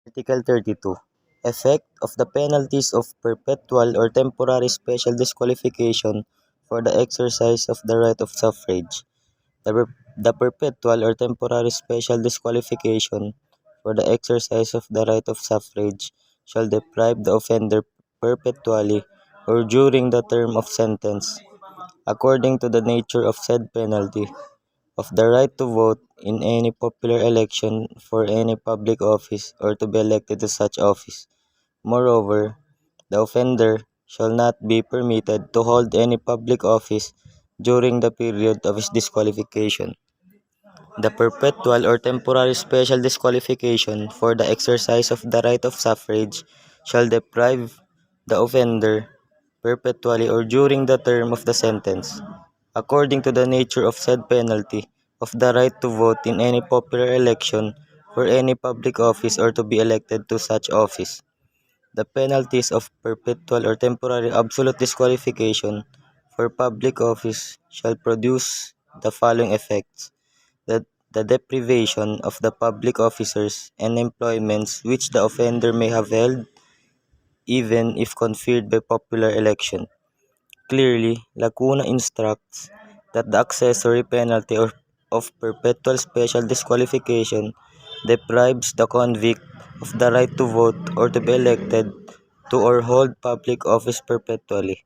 Article 32. Effect of the penalties of perpetual or temporary special disqualification for the exercise of the right of suffrage. The perpetual or temporary special disqualification for the exercise of the right of suffrage shall deprive the offender perpetually or during the term of sentence, according to the nature of said penalty, of the right to vote in any popular election for any public office or to be elected to such office. Moreover, the offender shall not be permitted to hold any public office during the period of his disqualification. The perpetual or temporary special disqualification for the exercise of the right of suffrage shall deprive the offender perpetually or during the term of the sentence, according to the nature of said penalty, of the right to vote in any popular election for any public office or to be elected to such office. The penalties of perpetual or temporary absolute disqualification for public office shall produce the following effects: the deprivation of the public officers and employments which the offender may have held, even if conferred by popular election. Clearly, Lacuna instructs that the accessory penalty of perpetual special disqualification deprives the convict of the right to vote or to be elected to or hold public office perpetually.